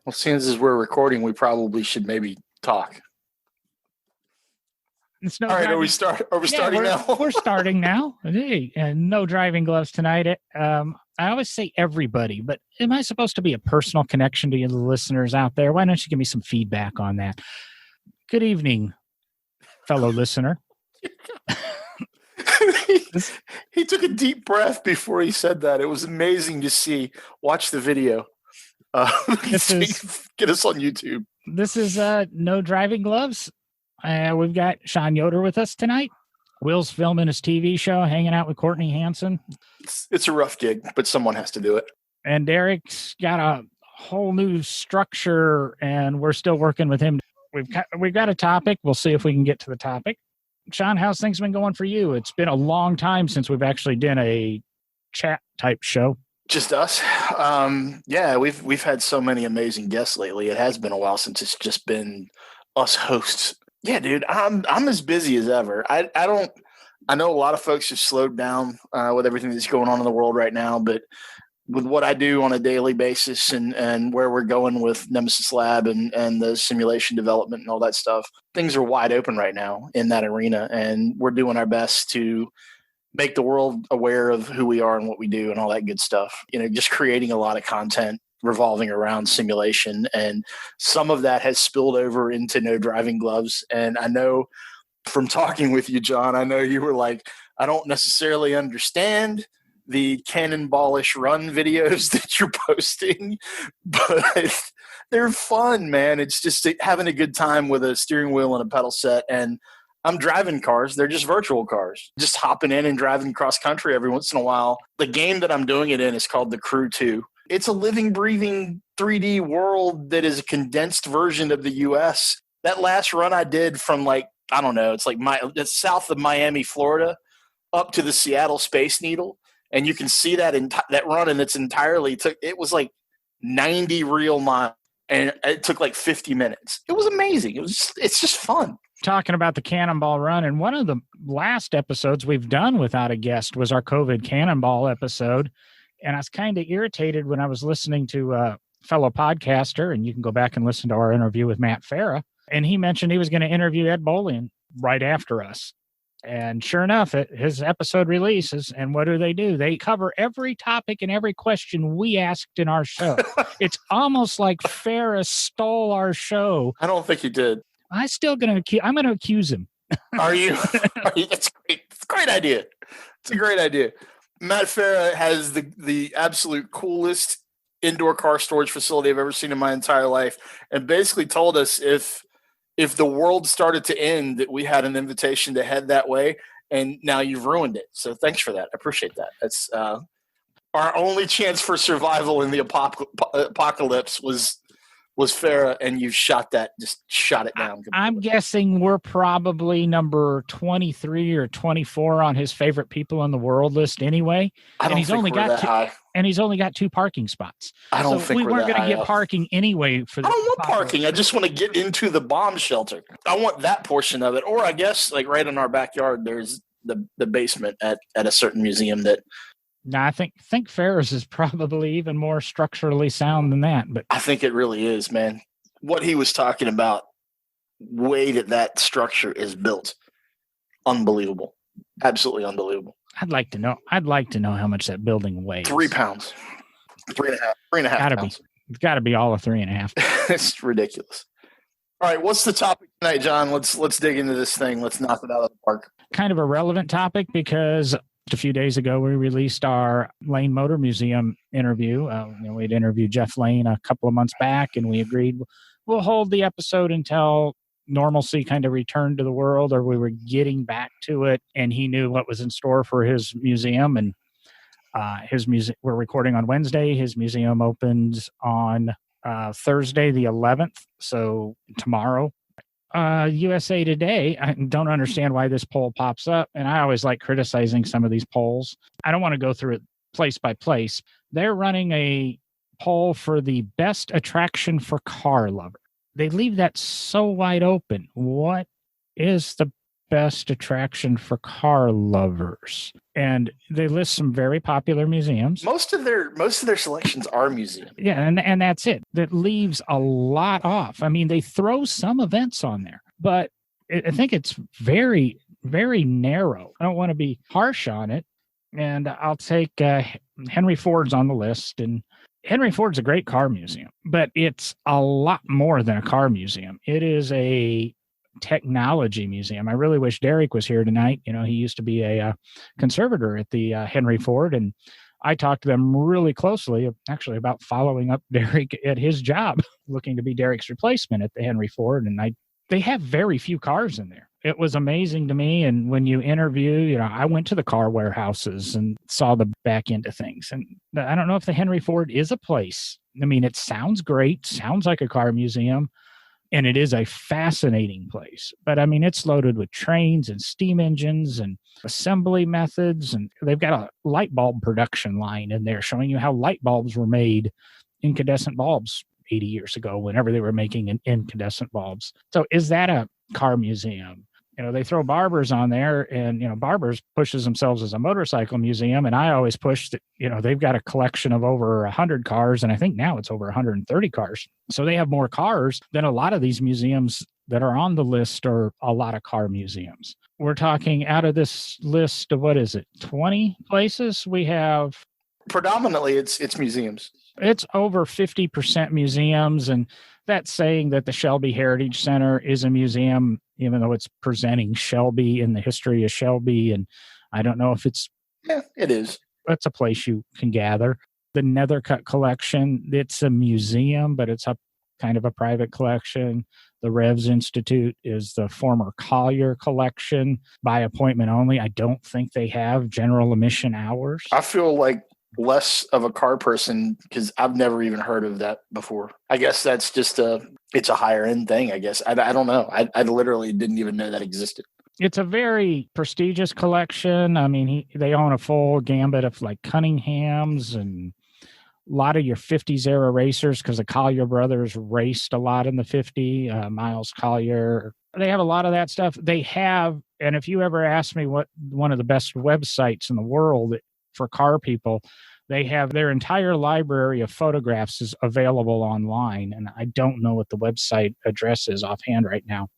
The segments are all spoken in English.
Well, since as we're recording, we probably should maybe talk. It's no All right, driving. Are we starting now? We're starting now. Hey, and no driving gloves tonight. I always say everybody, but am I supposed to be a personal connection to you, the listeners out there? Why don't you give me some feedback on that? Good evening, fellow listener. He took a deep breath before he said that. It was amazing to see. Watch the video. Get us on YouTube. This is No Driving Gloves. We've got Sean Yoder with us tonight. Will's filming his TV show, hanging out with Courtney Hanson. It's a rough gig, but someone has to do it. And Derek's got a whole new structure, and we're still working with him. We've got a topic. We'll see if we can get to the topic. Sean, how's things been going for you? It's been a long time since we've actually done a chat type show. Just us. Yeah, we've had so many amazing guests lately. It has been a while since it's just been us hosts. Yeah, dude, I'm as busy as ever. I know a lot of folks have slowed down with everything that's going on in the world right now, but with what I do on a daily basis and where we're going with Nemesis Lab and the simulation development and all that stuff, things are wide open right now in that arena, and we're doing our best to make the world aware of who we are and what we do and all that good stuff. Just creating a lot of content revolving around simulation, and some of that has spilled over into No Driving Gloves. And I know from talking with you, John, I know you were like, I don't necessarily understand the cannonballish run videos that you're posting, but they're fun, man. It's just having a good time with a steering wheel and a pedal set. And I'm driving cars. They're just virtual cars, just hopping in and driving cross country every once in a while. The game that I'm doing it in is called The Crew 2. It's a living, breathing 3D world that is a condensed version of the U.S. That last run I did from it's south of Miami, Florida, up to the Seattle Space Needle. And you can see that that run, and it was like 90 real miles, and it took like 50 minutes. It was amazing. It's just fun. Talking about the Cannonball Run, and one of the last episodes we've done without a guest was our COVID Cannonball episode. And I was kind of irritated when I was listening to a fellow podcaster, and you can go back and listen to our interview with Matt Farah, and he mentioned he was going to interview Ed Bolian right after us. And sure enough, his episode releases, and what do? They cover every topic and every question we asked in our show. It's almost like Farah stole our show. I don't think he did. I'm going to accuse him. Are you? That's great. It's a great idea. It's a great idea. Matt Farah has the absolute coolest indoor car storage facility I've ever seen in my entire life, and basically told us if the world started to end, that we had an invitation to head that way, and now you've ruined it. So thanks for that. I appreciate that. That's our only chance for survival in the apocalypse was Farah, and you shot it down completely. I'm guessing we're probably number 23 or 24 on his favorite people in the world list anyway. He's only got 2 parking spots. I don't think we weren't going to get parking anyway for the I don't want parking. I just want to get into the bomb shelter. I want that portion of it. Or I guess like right in our backyard, there's the basement at a certain museum that. No, I think Ferris is probably even more structurally sound than that. But I think it really is, man. What he was talking about, way that structure is built, unbelievable, absolutely unbelievable. I'd like to know how much that building weighs. 3 pounds, 3.5 pounds. It's got to be all of 3.5. It's ridiculous. All right, what's the topic tonight, John? Let's dig into this thing. Let's knock it out of the park. Kind of a relevant topic because a few days ago, we released our Lane Motor Museum interview. We'd interviewed Jeff Lane a couple of months back, and we agreed we'll hold the episode until normalcy kind of returned to the world, or we were getting back to it, and he knew what was in store for his museum. And we're recording on Wednesday. His museum opens on Thursday, the 11th, so tomorrow. USA Today, I don't understand why this poll pops up, and I always like criticizing some of these polls. I don't want to go through it place by place. They're running a poll for the best attraction for car lovers. They leave that so wide open. What is the best attraction for car lovers. And they list some very popular museums. Most of their selections are museums. Yeah, and that's it. That leaves a lot off. I mean, they throw some events on there, but I think it's very, very narrow. I don't want to be harsh on it. And I'll take Henry Ford's on the list. And Henry Ford's a great car museum, but it's a lot more than a car museum. It is a technology museum. I really wish Derek was here tonight. You know, he used to be a conservator at the Henry Ford, and I talked to them really closely, actually, about following up Derek at his job, looking to be Derek's replacement at the Henry Ford. And they have very few cars in there. It was amazing to me. And when you interview, you know, I went to the car warehouses and saw the back end of things. And I don't know if the Henry Ford is a place. I mean, it sounds great, sounds like a car museum, and it is a fascinating place. But I mean, it's loaded with trains and steam engines and assembly methods. And they've got a light bulb production line in there showing you how light bulbs were made, incandescent bulbs 80 years ago, whenever they were making incandescent bulbs. So is that a car museum? You know, they throw Barbers on there, and, you know, Barbers pushes themselves as a motorcycle museum. And I always push that, you know, they've got a collection of over 100 cars. And I think now it's over 130 cars. So they have more cars than a lot of these museums that are on the list, are a lot of car museums. We're talking out of this list of, what is it, 20 places? We have predominantly it's museums. It's over 50% museums. And that's saying that the Shelby Heritage Center is a museum, even though it's presenting Shelby and the history of Shelby. And I don't know if it's... Yeah, it is. That's a place you can gather. The Nethercutt collection, it's a museum, but it's a kind of a private collection. The Revs Institute is the former Collier collection, by appointment only. I don't think they have general admission hours. I feel like less of a car person because I've never even heard of that before. I guess that's just it's a higher end thing, I guess. I don't know. I literally didn't even know that existed. It's a very prestigious collection. I mean, they own a full gambit of like Cunninghams and a lot of your 50s era racers, because the Collier brothers raced a lot in the 50s. Miles Collier. They have a lot of that stuff. They have, and if you ever ask me what one of the best websites in the world for car people, they have their entire library of photographs is available online. And I don't know what the website address is offhand right now,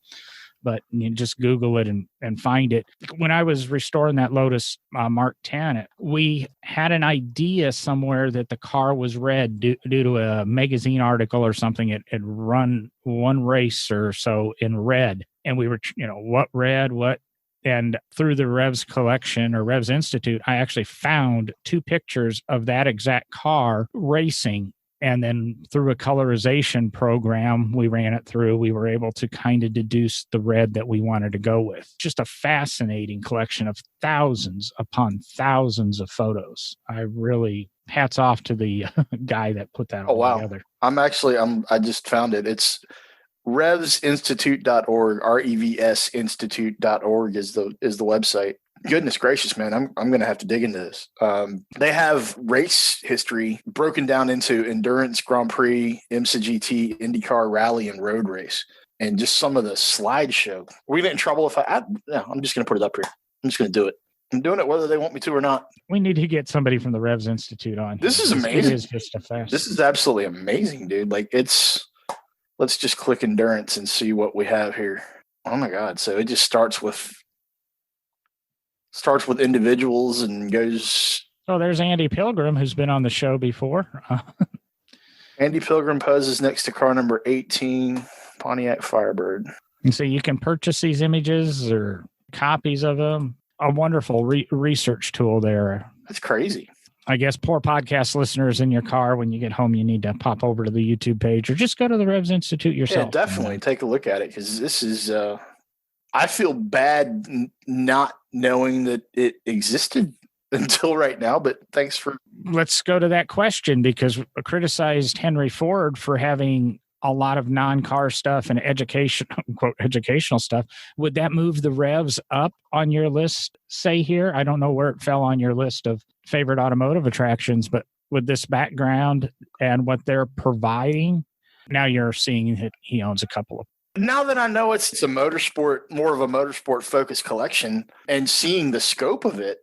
but you just Google it and find it. When I was restoring that Lotus Mark 10, we had an idea somewhere that the car was red due to a magazine article or something. It had run one race or so in red. And we were, you know, what red, what? And through the Revs collection or Revs Institute, I actually found 2 pictures of that exact car racing. And then through a colorization program we ran it through, we were able to kind of deduce the red that we wanted to go with. Just a fascinating collection of thousands upon thousands of photos. I really, hats off to the guy that put that all together. I just found it. It's revsinstitute.org, revsinstitute.org is the website. Goodness gracious, man. I'm going to have to dig into this. They have race history broken down into endurance, Grand Prix, IMSA GT, IndyCar, rally, and road race. And just some of the slideshow. Are we going to get in trouble if I'm just going to put it up here. I'm just going to do it. I'm doing it whether they want me to or not. We need to get somebody from the Revs Institute on. This is amazing. It is just a fast. This is absolutely amazing, dude. Like let's just click endurance and see what we have here. Oh my God. So it just starts with individuals and goes. Oh, there's Andy Pilgrim, who's been on the show before. Andy Pilgrim poses next to car number 18, Pontiac Firebird. And so you can purchase these images or copies of them. A wonderful research tool there. That's crazy. I guess poor podcast listeners in your car, when you get home, you need to pop over to the YouTube page or just go to the Revs Institute yourself. Yeah, definitely take a look at it, because this is, I feel bad not knowing that it existed until right now, but thanks for. Let's go to that question, because I criticized Henry Ford for having a lot of non-car stuff and educational stuff. Would that move the Revs up on your list, say here? I don't know where it fell on your list of favorite automotive attractions, but with this background and what they're providing, now you're seeing that he owns a couple of Now that I know it's a motorsport, more of a motorsport focused collection, and seeing the scope of it,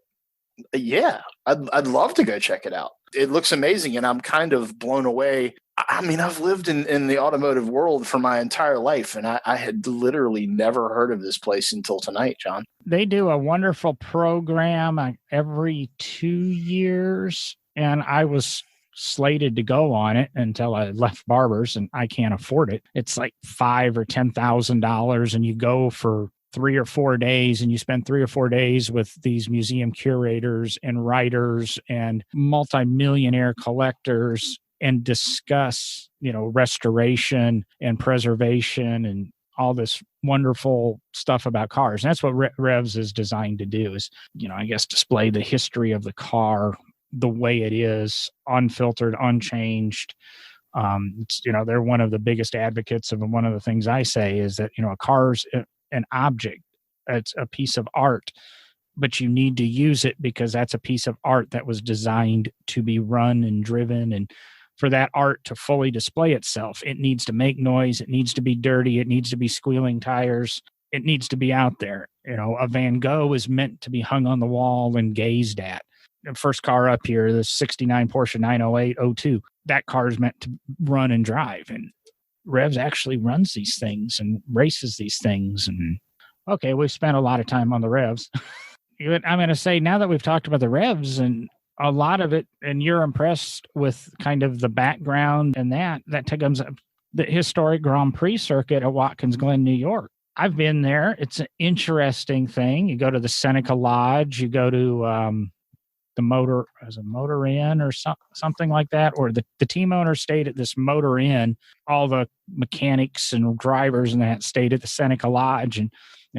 yeah, I'd love to go check it out. It looks amazing, and I'm kind of blown away. I mean, I've lived in the automotive world for my entire life, and I had literally never heard of this place until tonight, John. They do a wonderful program every 2 years, and I was slated to go on it until I left Barbers, and I can't afford it. It's like $5,000 or $10,000, and you go for 3 or 4 days, and you spend 3 or 4 days with these museum curators and writers and multimillionaire collectors and discuss, restoration and preservation and all this wonderful stuff about cars. And that's what Revs is designed to do is, I guess, display the history of the car the way it is, unfiltered, unchanged. They're one of the biggest advocates of, and one of the things I say is that, a car's an object. It's a piece of art, but you need to use it because that's a piece of art that was designed to be run and driven. And for that art to fully display itself, it needs to make noise. It needs to be dirty. It needs to be squealing tires. It needs to be out there. A Van Gogh is meant to be hung on the wall and gazed at. The first car up here, the 69 Porsche 908 02, that car is meant to run and drive. And Revs actually runs these things and races these things. And okay, we've spent a lot of time on the Revs. I'm going to say, now that we've talked about the Revs and a lot of it, and you're impressed with kind of the background and that comes up, the historic Grand Prix circuit at Watkins Glen, New York. I've been there. It's an interesting thing. You go to the Seneca Lodge, you go to the Motor Inn or something like that, or the team owner stayed at this Motor Inn. All the mechanics and drivers and that stayed at the Seneca Lodge. And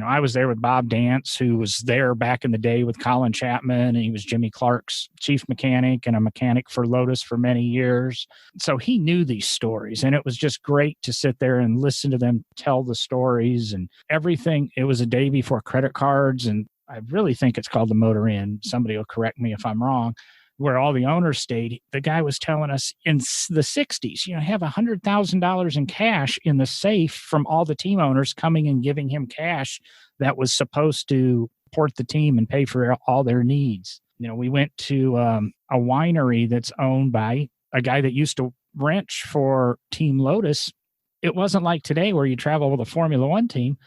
I was there with Bob Dance, who was there back in the day with Colin Chapman, and he was Jimmy Clark's chief mechanic and a mechanic for Lotus for many years. So he knew these stories, and it was just great to sit there and listen to them tell the stories and everything. It was a day before credit cards, and I really think it's called the Motor Inn. Somebody will correct me if I'm wrong. Where all the owners stayed, the guy was telling us in the 60s, have $100,000 in cash in the safe from all the team owners coming and giving him cash that was supposed to support the team and pay for all their needs. We went to a winery that's owned by a guy that used to wrench for Team Lotus. It wasn't like today where you travel with a Formula One team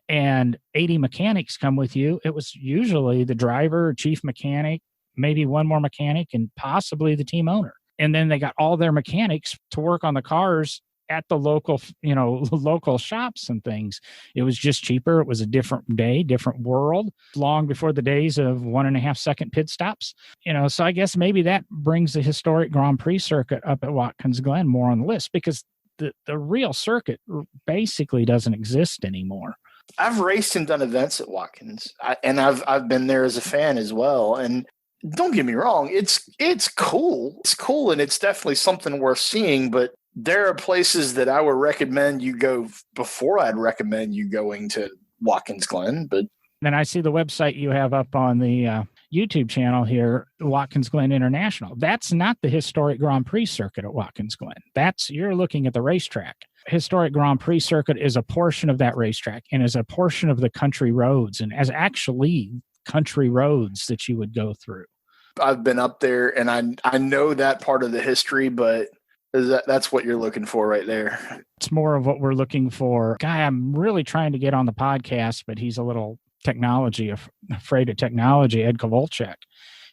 and 80 mechanics come with you. It was usually the driver, chief mechanic, maybe one more mechanic, and possibly the team owner. And then they got all their mechanics to work on the cars at the local, local shops and things. It was just cheaper. It was a different day, different world, long before the days of 1.5 second pit stops. So I guess maybe that brings the historic Grand Prix circuit up at Watkins Glen more on the list, because the real circuit basically doesn't exist anymore. I've raced and done events at Watkins, and I've been there as a fan as well. And don't get me wrong, it's cool. It's cool, and it's definitely something worth seeing. But there are places that I would recommend you go before I'd recommend you going to Watkins Glen. But then I see the website you have up on the YouTube channel here, Watkins Glen International. That's not the historic Grand Prix circuit at Watkins Glen. You're looking at the racetrack. Historic Grand Prix circuit is a portion of that racetrack and is a portion of the country roads, and as actually country roads that you would go through. I've been up there, and I know that part of the history, but that's what you're looking for right there. It's more of what we're looking for. Guy, I'm really trying to get on the podcast, but he's a little afraid of technology. Ed Kovalchuk.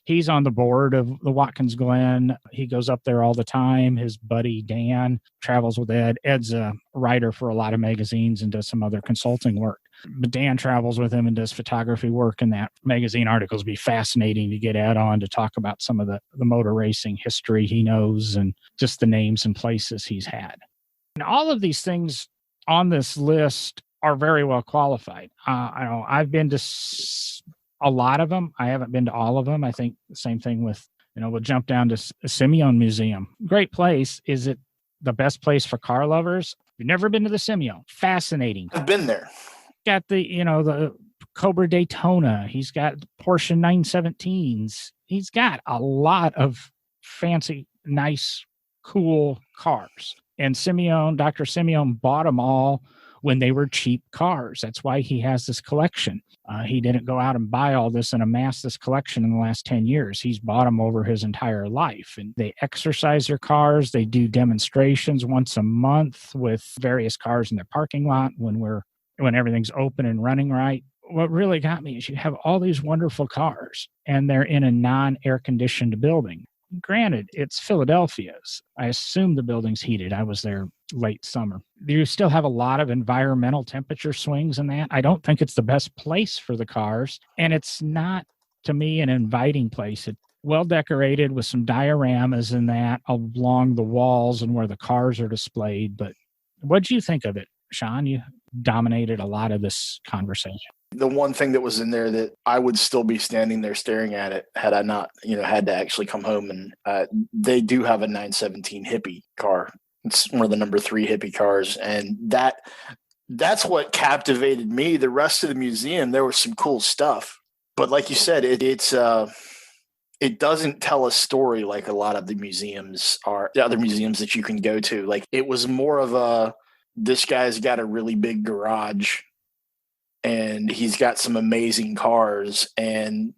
He's on the board of the Watkins Glen. He goes up there all the time. His buddy Dan travels with Ed. Ed's a writer for a lot of magazines and does some other consulting work. But Dan travels with him and does photography work, and that magazine articles be fascinating to get Ed on to talk about some of the motor racing history he knows and just the names and places he's had. And all of these things on this list are very well qualified. I've been to a lot of them. I haven't been to all of them. I think the same thing with, we'll jump down to Simeon Museum. Great place. Is it the best place for car lovers? You've never been to the Simeon. Fascinating. I've been there. Got the Cobra Daytona. He's got Porsche 917s. He's got a lot of fancy, nice, cool cars. And Dr. Simeon bought them all when they were cheap cars. That's why he has this collection. He didn't go out and buy all this and amass this collection in the last 10 years. He's bought them over his entire life. And they exercise their cars. They do demonstrations once a month with various cars in their parking lot when everything's open and running right. What really got me is you have all these wonderful cars and they're in a non-air conditioned building. Granted, it's Philadelphia's. I assume the building's heated. I was there late summer. You still have a lot of environmental temperature swings in that. I don't think it's the best place for the cars. And it's not, to me, an inviting place. It's well decorated with some dioramas in that along the walls and where the cars are displayed. But what do you think of it, Sean? You dominated a lot of this conversation. The one thing that was in there that I would still be standing there staring at it had I not, had to actually come home. And they do have a 917 hippie car. It's one of the number 3 hippie cars. And that's what captivated me. The rest of the museum, there was some cool stuff. But like you said, it doesn't tell a story like a lot of the other museums that you can go to. Like, it was more of this guy's got a really big garage and he's got some amazing cars, and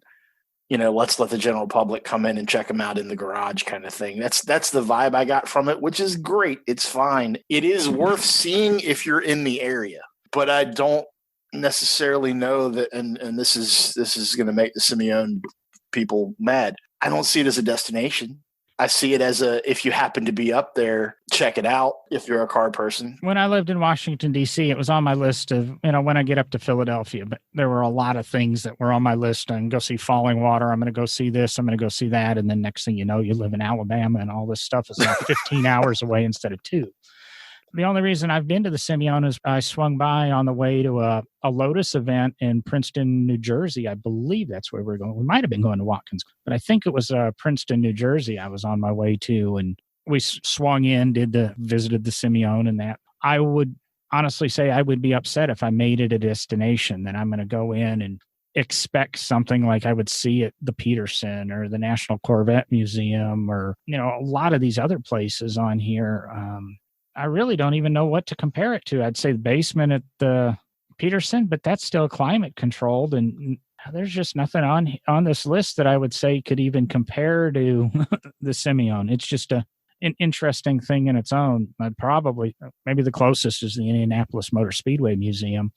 let's let the general public come in and check them out in the garage kind of thing. That's the vibe I got from it, which is great. It's fine. It is worth seeing if you're in the area, but I don't necessarily know that, and this is going to make the Simeone people mad. I don't see it as a destination. I see it as if you happen to be up there, check it out if you're a car person. When I lived in Washington, D.C., it was on my list of, when I get up to Philadelphia, but there were a lot of things that were on my list. I'm going to go see Falling Water. I'm going to go see this. I'm going to go see that. And then next thing you know, you live in Alabama and all this stuff is now 15 hours away instead of 2. The only reason I've been to the Simeone is I swung by on the way to a Lotus event in Princeton, New Jersey. I believe that's where we're going. We might have been going to Watkins, but I think it was Princeton, New Jersey I was on my way to. And we swung in, visited the Simeone and that. I would honestly say I would be upset if I made it a destination, that I'm going to go in and expect something like I would see at the Peterson or the National Corvette Museum or, a lot of these other places on here. I really don't even know what to compare it to. I'd say the basement at the Peterson, but that's still climate controlled. And there's just nothing on this list that I would say could even compare to the Simeone. It's just an interesting thing in its own. Maybe the closest is the Indianapolis Motor Speedway Museum.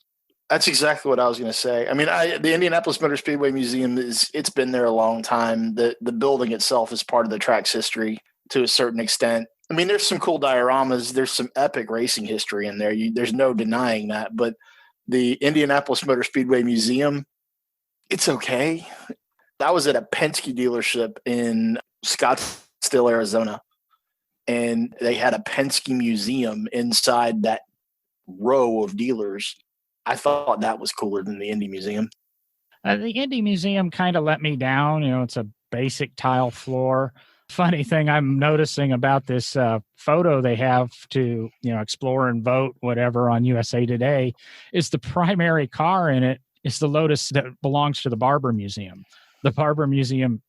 That's exactly what I was going to say. I mean, the Indianapolis Motor Speedway Museum it's been there a long time. The building itself is part of the track's history to a certain extent. I mean, there's some cool dioramas. There's some epic racing history in there. There's no denying that. But the Indianapolis Motor Speedway Museum, it's okay. I was at a Penske dealership in Scottsdale, Arizona, and they had a Penske museum inside that row of dealers. I thought that was cooler than the Indy Museum. The Indy Museum kind of let me down. It's a basic tile floor. Funny thing I'm noticing about this photo they have to, explore and vote, whatever, on USA Today, is the primary car in it is the Lotus that belongs to the Barber Museum. The Barber Museum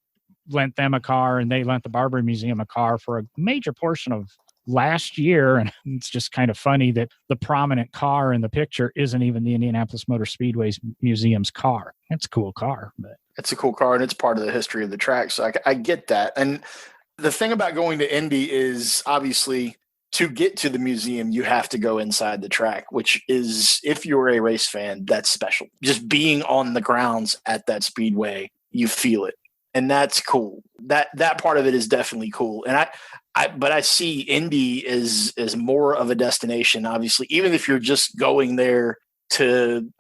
lent them a car, and they lent the Barber Museum a car for a major portion of last year. And it's just kind of funny that the prominent car in the picture isn't even the Indianapolis Motor Speedway Museum's car. It's a cool car, but it's a cool car, and it's part of the history of the track. So I get that. And the thing about going to Indy is, obviously, to get to the museum, you have to go inside the track, which is, if you're a race fan, that's special. Just being on the grounds at that speedway, you feel it. And that's cool. That part of it is definitely cool. And but I see Indy as more of a destination, obviously, even if you're just going there to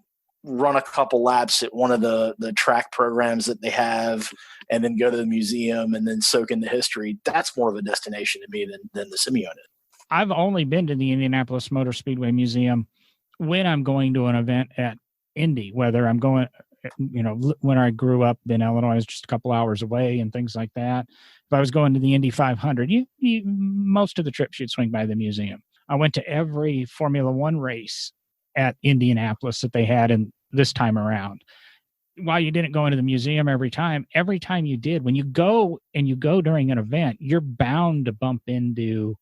run a couple laps at one of the track programs that they have and then go to the museum and then soak in the history. That's more of a destination to me than the Simeone is. I've only been to the Indianapolis Motor Speedway Museum when I'm going to an event at Indy, whether I'm going, when I grew up in Illinois, I was just a couple hours away and things like that. If I was going to the Indy 500, most of the trips you'd swing by the museum. I went to every Formula One race at Indianapolis that they had in this time around. While you didn't go into the museum every time you did, when you go during an event, you're bound to bump into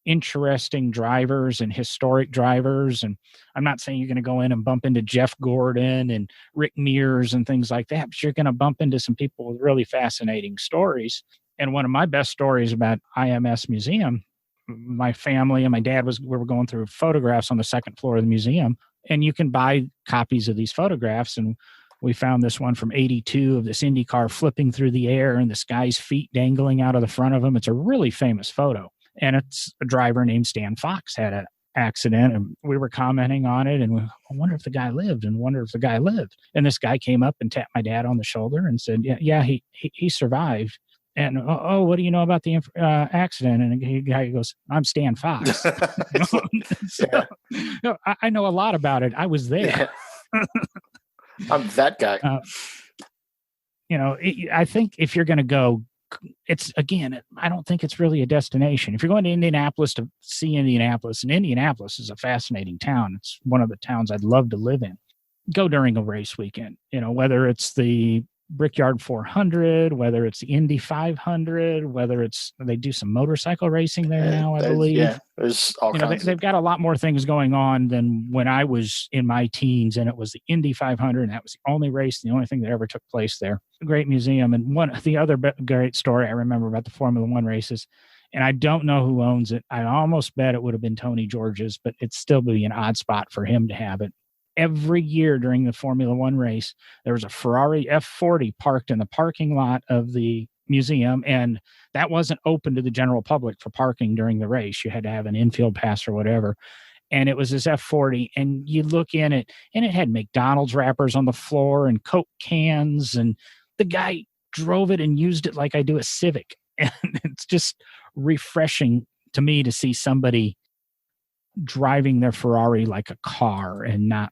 interesting drivers and historic drivers. And I'm not saying you're going to go in and bump into Jeff Gordon and Rick Mears and things like that, but you're going to bump into some people with really fascinating stories. And one of my best stories about IMS Museum, my family and my dad we were going through photographs on the second floor of the museum, and you can buy copies of these photographs. And we found this one from 82 of this Indy car flipping through the air and this guy's feet dangling out of the front of him. It's a really famous photo. And it's a driver named Stan Fox had an accident, and we were commenting on it, and I wonder if the guy lived, and this guy came up and tapped my dad on the shoulder and said, yeah, he survived. And oh, what do you know about the accident? And the guy goes, I'm Stan Fox. So, I know a lot about it. I was there. Yeah. I'm that guy. I think if you're going to go, I don't think it's really a destination. If you're going to Indianapolis to see Indianapolis, and Indianapolis is a fascinating town. It's one of the towns I'd love to live in. Go during a race weekend, whether it's the Brickyard 400, whether it's the Indy 500, whether they do some motorcycle racing there now, I believe. Yeah, there's all kinds. They've got a lot more things going on than when I was in my teens, and it was the Indy 500, and that was the only race, the only thing that ever took place there. A great museum. And the other great story I remember about the Formula One races, and I don't know who owns it. I almost bet it would have been Tony George's, but it'd still be an odd spot for him to have it. Every year during the Formula One race, there was a Ferrari F40 parked in the parking lot of the museum, and that wasn't open to the general public for parking during the race. You had to have an infield pass or whatever. And it was this F40, and you look in it, and it had McDonald's wrappers on the floor and Coke cans, and the guy drove it and used it like I do a Civic. And it's just refreshing to me to see somebody driving their Ferrari like a car and not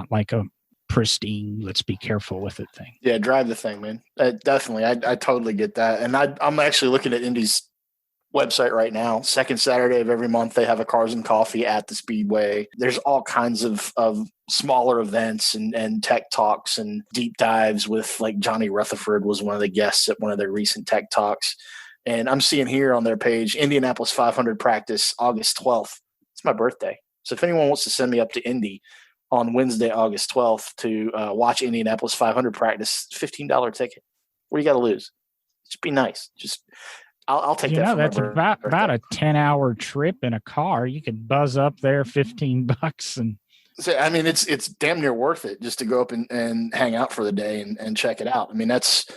like a pristine, let's be careful with it thing. Yeah, drive the thing, man. Definitely. I totally get that. And I'm actually looking at Indy's website right now. Second Saturday of every month, they have a Cars and Coffee at the Speedway. There's all kinds of smaller events and tech talks and deep dives with, like, Johnny Rutherford was one of the guests at one of their recent tech talks. And I'm seeing here on their page, Indianapolis 500 practice, August 12th. It's my birthday. So if anyone wants to send me up to Indy on Wednesday, August 12th to watch Indianapolis 500 practice, $15 ticket. What do you got to lose? Just be nice. I'll take that. That's about a 10-hour trip in a car. You could buzz up there, $15, and so, I mean, it's damn near worth it just to go up and hang out for the day and check it out. I mean, that's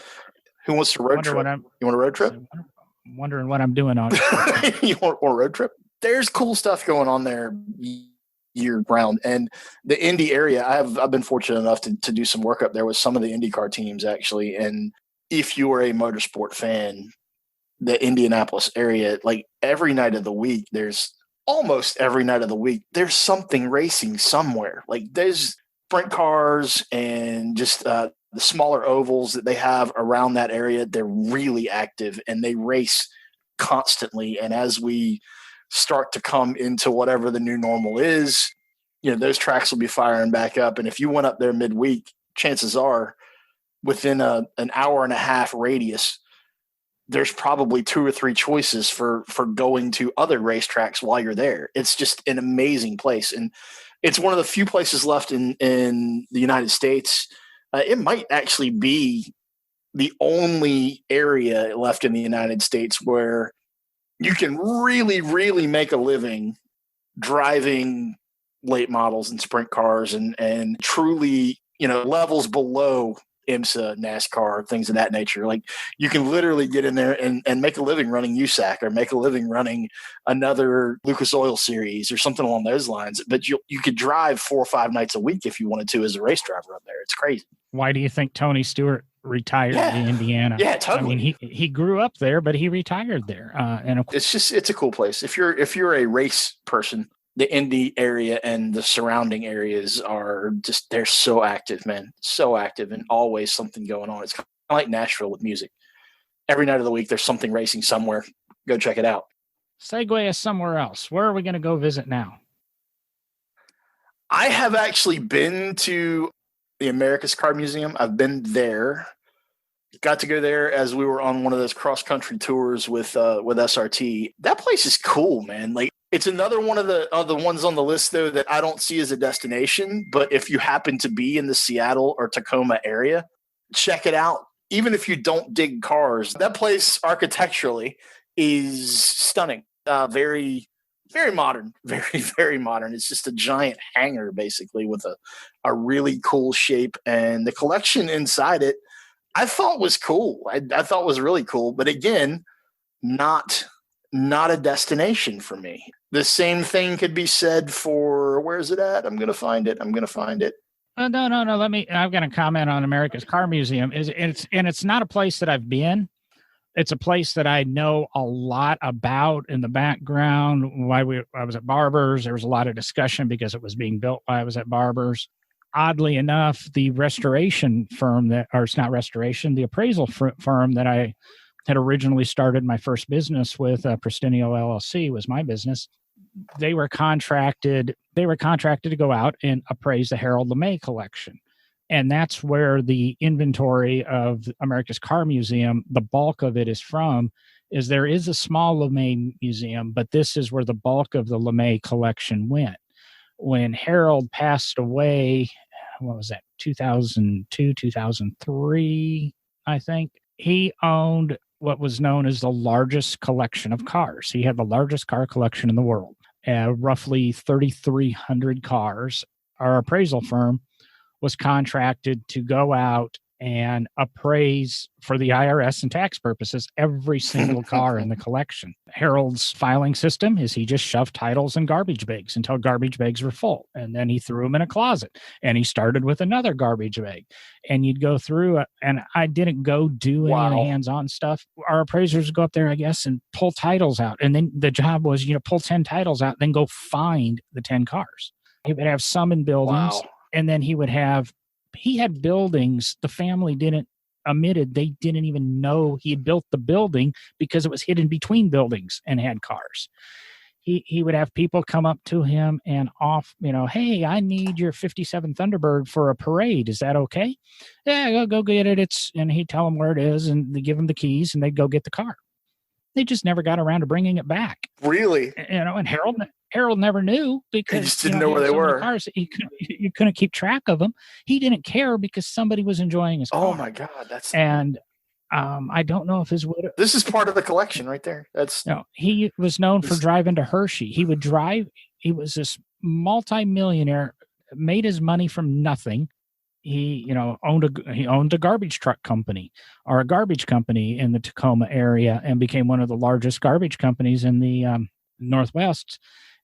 who wants to road trip. You want a road trip? I'm wondering what I'm doing on it. You want a road trip? There's cool stuff going on there year round. And the Indy area, I've been fortunate enough to do some work up there with some of the IndyCar teams, actually. And if you are a motorsport fan, the Indianapolis area, like almost every night of the week, there's something racing somewhere. Like there's sprint cars and just the smaller ovals that they have around that area. They're really active and they race constantly. And as we start to come into whatever the new normal is, those tracks will be firing back up. And if you went up there midweek, chances are within an hour and a half radius, there's probably 2 or 3 choices for going to other racetracks while you're there. It's just an amazing place. And it's one of the few places left in the United States. It might actually be the only area left in the United States where you can really, really make a living driving late models and sprint cars and truly, levels below IMSA, NASCAR, things of that nature. Like you can literally get in there and make a living running USAC or make a living running another Lucas Oil series or something along those lines. But you could drive 4 or 5 nights a week if you wanted to as a race driver up there. It's crazy. Why do you think Tony Stewart retired in Indiana? Yeah, totally. I mean, he grew up there, but he retired there. And it's a cool place. If you're a race person, the Indy area and the surrounding areas are just, they're so active, man. So active and always something going on. It's kind of like Nashville with music. Every night of the week, there's something racing somewhere. Go check it out. Segue us somewhere else. Where are we going to go visit now? I have actually been to the America's Car Museum. I've been there. Got to go there as we were on one of those cross country tours with SRT. That place is cool, man. Like it's another one of the ones on the list though that I don't see as a destination. But if you happen to be in the Seattle or Tacoma area, check it out. Even if you don't dig cars, that place architecturally is stunning. Very very modern, very modern. It's just a giant hangar basically with a really cool shape, and the collection inside it I thought was cool. I thought was really cool, but again, not not a destination for me. The same thing could be said for where is it at? I'm gonna find it. I'm gonna find it. No, no, no. Let me. I've got a comment on America's Car Museum. It's not a place that I've been. It's a place that I know a lot about in the background. I was at Barber's. There was a lot of discussion because it was being built while I was at Barber's. Oddly enough, the restoration firm or it's not restoration, the appraisal firm that I had originally started my first business with, Pristinio LLC, was my business. They were contracted. They were contracted to go out and appraise the Harold LeMay collection, and that's where the inventory of America's Car Museum, the bulk of it is from. Is there is a small LeMay museum, but this is where the bulk of the LeMay collection went. When Harold passed away, what was that, 2002, 2003, I think, he owned what was known as the largest collection of cars. He had the largest car collection in the world, roughly 3,300 cars. Our appraisal firm was contracted to go out and appraise for the IRS and tax purposes every single car in the collection. Harold's filing system is he just shoved titles in garbage bags until garbage bags were full. And then he threw them in a closet and he started with another garbage bag. And you'd go through and I didn't go do any of the hands-on stuff. Our appraisers would go up there, I guess, and pull titles out. And then the job was, pull 10 titles out, then go find the 10 cars. He would have some in buildings. Wow. And then he had buildings the family they didn't even know he had built the building because it was hidden between buildings and had cars. He would have people come up to him and hey, I need your 57 Thunderbird for a parade. Is that okay? Yeah, go get it. And he'd tell them where it is and they give him the keys and they'd go get the car. They just never got around to bringing it back. Really? And Harold never knew because he just didn't know where they were. Cars, you couldn't keep track of them. He didn't care because somebody was enjoying his car. Oh my God, I don't know if his widow. This is part of the collection right there. He was known for driving to Hershey. He would drive. He was this multi-millionaire, made his money from nothing. He owned a garbage truck company or a garbage company in the Tacoma area and became one of the largest garbage companies in the Northwest.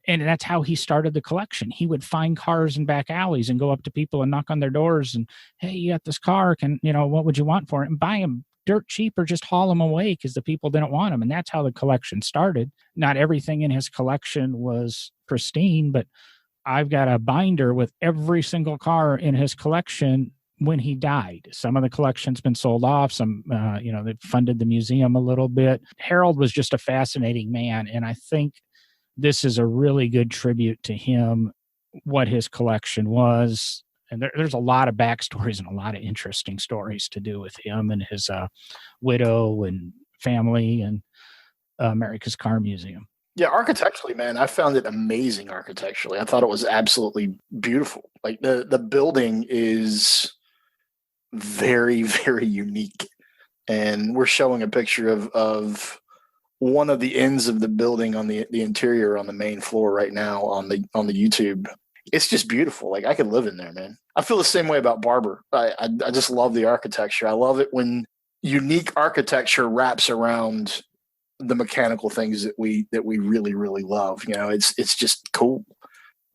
And that's how he started the collection. He would find cars in back alleys and go up to people and knock on their doors and, hey, you got this car. What would you want for it? And buy them dirt cheap or just haul them away because the people didn't want them. And that's how the collection started. Not everything in his collection was pristine, but I've got a binder with every single car in his collection when he died. Some of the collection's been sold off. Some, they funded the museum a little bit. Harold was just a fascinating man. And I think this is a really good tribute to him, what his collection was. And there's a lot of backstories and a lot of interesting stories to do with him and his widow and family and America's Car Museum. Yeah, architecturally, man, I found it amazing architecturally. I thought it was absolutely beautiful. Like the building is very, very unique. And we're showing a picture of one of the ends of the building on the interior on the main floor right now on the YouTube. It's just beautiful. Like I could live in there, man. I feel the same way about Barber. I just love the architecture. I love it when unique architecture wraps around the mechanical things that we really, really love. It's just cool.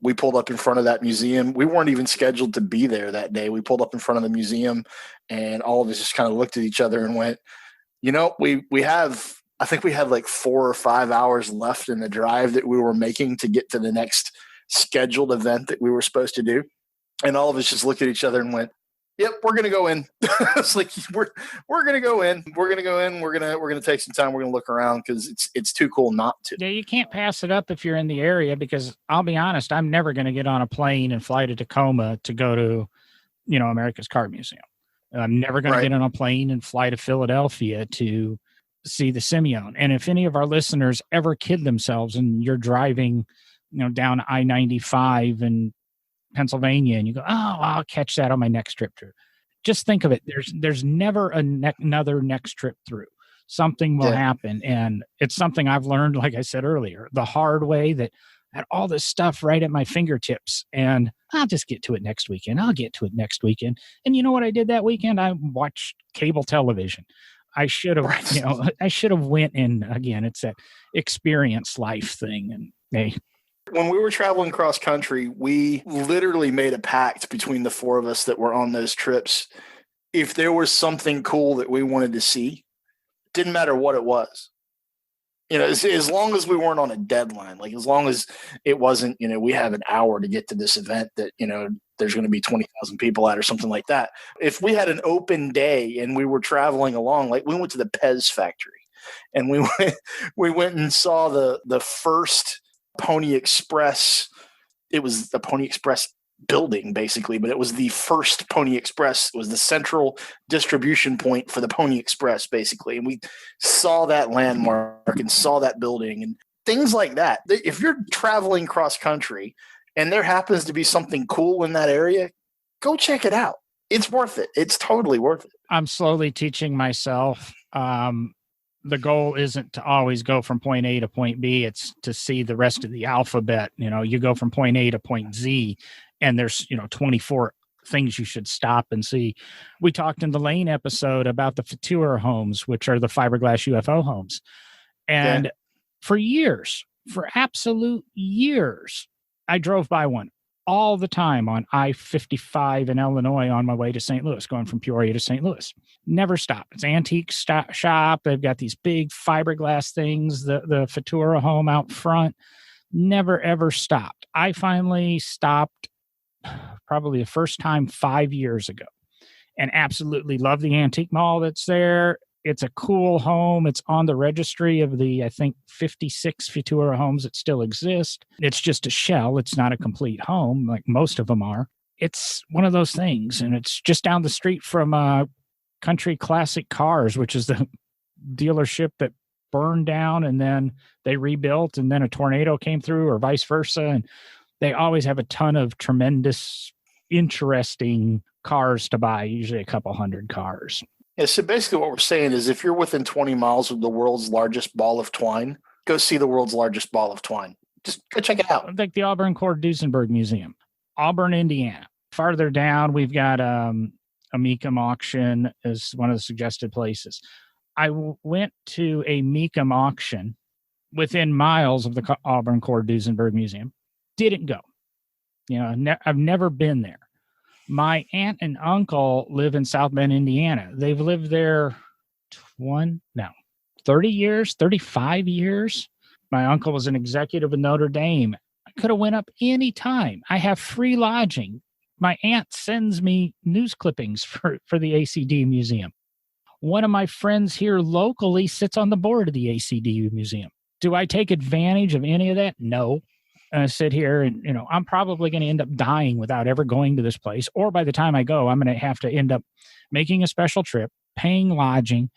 We pulled up in front of that museum. We weren't even scheduled to be there that day. We pulled up in front of the museum and all of us just kind of looked at each other and went, I think we had like 4 or 5 hours left in the drive that we were making to get to the next scheduled event that we were supposed to do. And all of us just looked at each other and went, yep, we're going to go in. It's like, we're going to go in. We're going to go in. We're going to take some time. We're going to look around because it's too cool not to. Yeah, you can't pass it up if you're in the area because I'll be honest, I'm never going to get on a plane and fly to Tacoma to go to, America's Car Museum. I'm never going to get on a plane and fly to Philadelphia to see the Simeon. And if any of our listeners ever kid themselves and you're driving, down I-95 in Pennsylvania and you go, oh, I'll catch that on my next trip through. Just think of it. There's never another next trip through. Something will happen. And it's something I've learned, like I said earlier, the hard way, that I had all this stuff right at my fingertips and I'll just get to it next weekend. I'll get to it next weekend. And you know what I did that weekend? I watched cable television. I should have, I should have went in again. It's that experience life thing. And hey, when we were traveling cross country, we literally made a pact between the four of us that were on those trips. If there was something cool that we wanted to see, didn't matter what it was. As long as we weren't on a deadline, like as long as it wasn't, we have an hour to get to this event that, there's going to be 20,000 people at or something like that. If we had an open day and we were traveling along, like we went to the Pez factory and we went and saw the first Pony Express. It was the Pony Express building basically, but it was the first Pony Express. It was the central distribution point for the Pony Express basically. And we saw that landmark and saw that building and things like that. If you're traveling cross country and there happens to be something cool in that area, go check it out. It's worth it. It's totally worth it. I'm slowly teaching myself. The goal isn't to always go from point A to point B. It's to see the rest of the alphabet. You go from point A to point Z and there's, 24 things you should stop and see. We talked in the Lane episode about the Futura homes, which are the fiberglass UFO homes. And for absolute years, I drove by one all the time on I-55 in Illinois on my way to St. Louis, going from Peoria to St. Louis. Never stop. It's an antique shop. They've got these big fiberglass things, the Futura home out front. Never, ever stopped. I finally stopped probably the first time 5 years ago and absolutely love the antique mall that's there. It's a cool home. It's on the registry of the, I think, 56 Futura homes that still exist. It's just a shell. It's not a complete home like most of them are. It's one of those things. And it's just down the street from Country Classic Cars, which is the dealership that burned down and then they rebuilt and then a tornado came through or vice versa. And they always have a ton of tremendous, interesting cars to buy, usually a couple hundred cars. Yeah, so basically what we're saying is if you're within 20 miles of the world's largest ball of twine, go see the world's largest ball of twine. Just go check it out. Like the Auburn Cord Duesenberg Museum, Auburn, Indiana. Farther down, we've got a Mecum auction as one of the suggested places. I went to a Mecum auction within miles of the Auburn Cord Duesenberg Museum. Didn't go. I've never been there. My aunt and uncle live in South Bend, Indiana. They've lived there 30 years, 35 years. My uncle was an executive of Notre Dame. I could have went up any time. I have free lodging. My aunt sends me news clippings for the ACD Museum. One of my friends here locally sits on the board of the ACD Museum. Do I take advantage of any of that? No. I sit here and, I'm probably going to end up dying without ever going to this place. Or by the time I go, I'm going to have to end up making a special trip, paying lodging.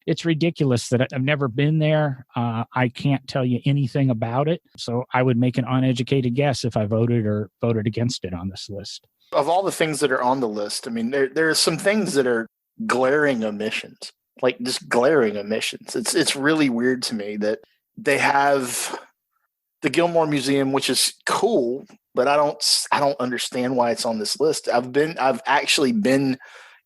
It's ridiculous that I've never been there. I can't tell you anything about it. So I would make an uneducated guess if I voted against it on this list. Of all the things that are on the list, I mean, there are some things that are glaring omissions, like just glaring omissions. It's really weird to me that they have the Gilmore Museum, which is cool, but I don't understand why it's on this list. I've actually been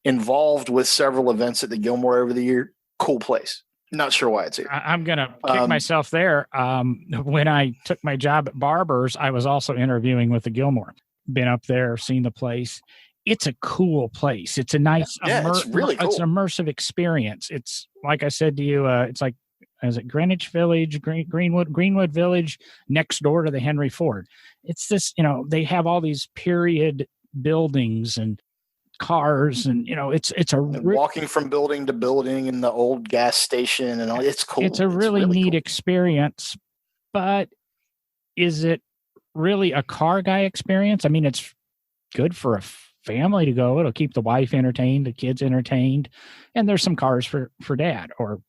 involved with several events at the Gilmore over the year. Cool place. Not sure why it's here. I'm going to kick myself there. When I took my job at Barber's, I was also interviewing with the Gilmore. Been up there, seen the place. It's a cool place. It's a nice, it's really cool. It's an immersive experience. It's like I said to you, it's like, is it Greenwich Village, Greenwood Village, next door to the Henry Ford. It's this, they have all these period buildings and cars and, it's walking from building to building in the old gas station and all. It's cool. It's a really neat cool experience, but is it really a car guy experience? I mean, it's good for a family to go. It'll keep the wife entertained, the kids entertained, and there's some cars for dad. Or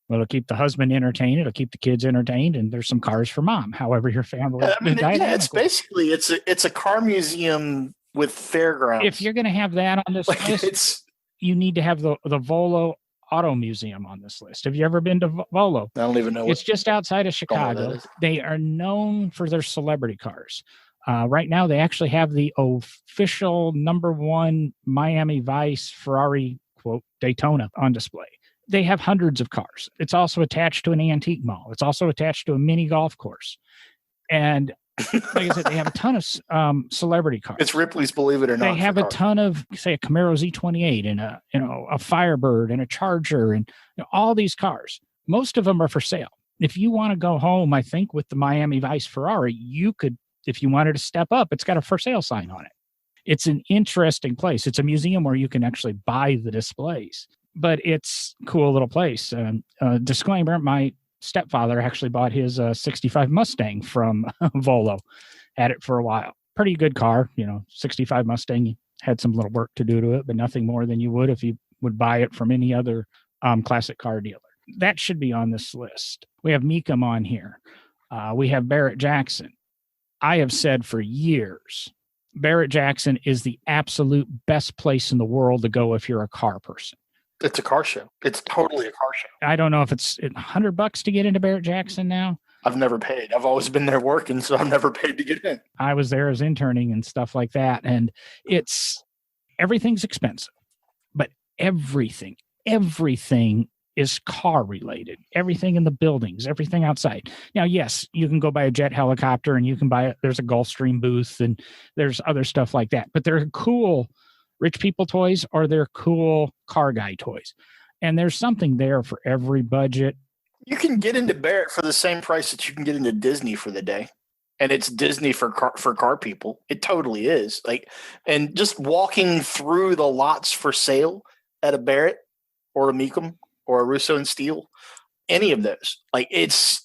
well, it'll keep the husband entertained, it'll keep the kids entertained, and there's some cars for mom. However, your family I mean, yeah, it's dynamic. basically it's a car museum with fairgrounds. If you're going to have that on this Like, list, you need to have the Volo Auto Museum on this list. Have you ever been to Volo? I don't even know. It's just outside of Chicago. They are known for their celebrity cars. Right now, they actually have the official #1 Miami Vice Ferrari, quote, Daytona on display. They have hundreds of cars. It's also attached to an antique mall. It's also attached to a mini golf course. And like I said, they have a ton of celebrity cars. It's Ripley's Believe It or Not. They have a ton of, say, a Camaro Z28 and a Firebird and a Charger and all these cars. Most of them are for sale. If you want to go home, I think with the Miami Vice Ferrari, you could, if you wanted to step up, it's got a for sale sign on it. It's an interesting place. It's a museum where you can actually buy the displays, but it's a cool little place. Disclaimer, my stepfather actually bought his 65 Mustang from Volo, had it for a while. Pretty good car, 65 Mustang. Had some little work to do to it, but nothing more than you would if you would buy it from any other classic car dealer. That should be on this list. We have Mecum on here. We have Barrett-Jackson. I have said for years, Barrett-Jackson is the absolute best place in the world to go if you're a car person. It's a car show. It's totally a car show. I don't know if it's $100 to get into Barrett-Jackson now. I've never paid. I've always been there working, so I've never paid to get in. I was there as interning and stuff like that. And everything's expensive, but everything is car related. Everything in the buildings, everything outside. Now, yes, you can go buy a jet helicopter and you can there's a Gulfstream booth and there's other stuff like that, but they're cool rich people toys or they're cool car guy toys. And there's something there for every budget. You can get into Barrett for the same price that you can get into Disney for the day. And it's Disney for car people. It totally is. And just walking through the lots for sale at a Barrett or a Mecum or a Russo and Steel, any of those, it's